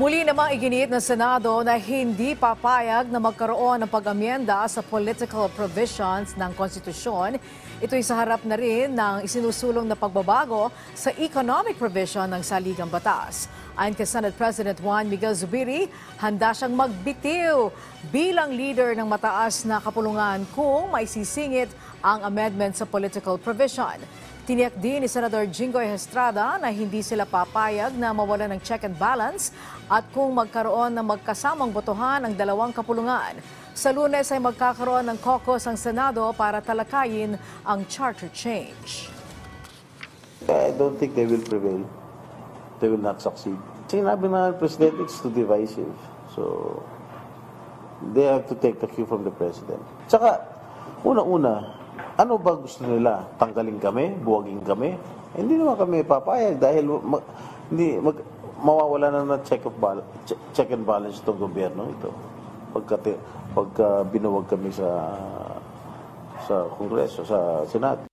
Muli namang iginiit ng Senado na hindi papayag na magkaroon ng pag-amyenda sa political provisions ng konstitusyon. Ito'y sa harap na rin ng isinusulong na pagbabago sa economic provision ng saligang batas. Ayon kay Senate President Juan Miguel Zubiri, handa siyang magbitiw bilang leader ng mataas na kapulungan kung maisisingit ang amendment sa political provision. Tiniyak din ni Senador Jinggoy Estrada na hindi sila papayag na mawalan ng check and balance at kung magkaroon ng magkasamang botohan ang dalawang kapulungan. Sa Lunes ay magkakaroon ng caucus ang Senado para talakayin ang charter change. I don't think they will prevail. They will not succeed. Sinabi na ng President, it's too divisive. So, they have to take the cue from the President. Tsaka, una-una, ano ba gusto nila? Tanggalin kami? Buwagin kami? Hindi naman kami papayag dahil mawawala na check and balance itong gobyerno ito. Pagka binuwag kami sa Kongreso, sa Senado.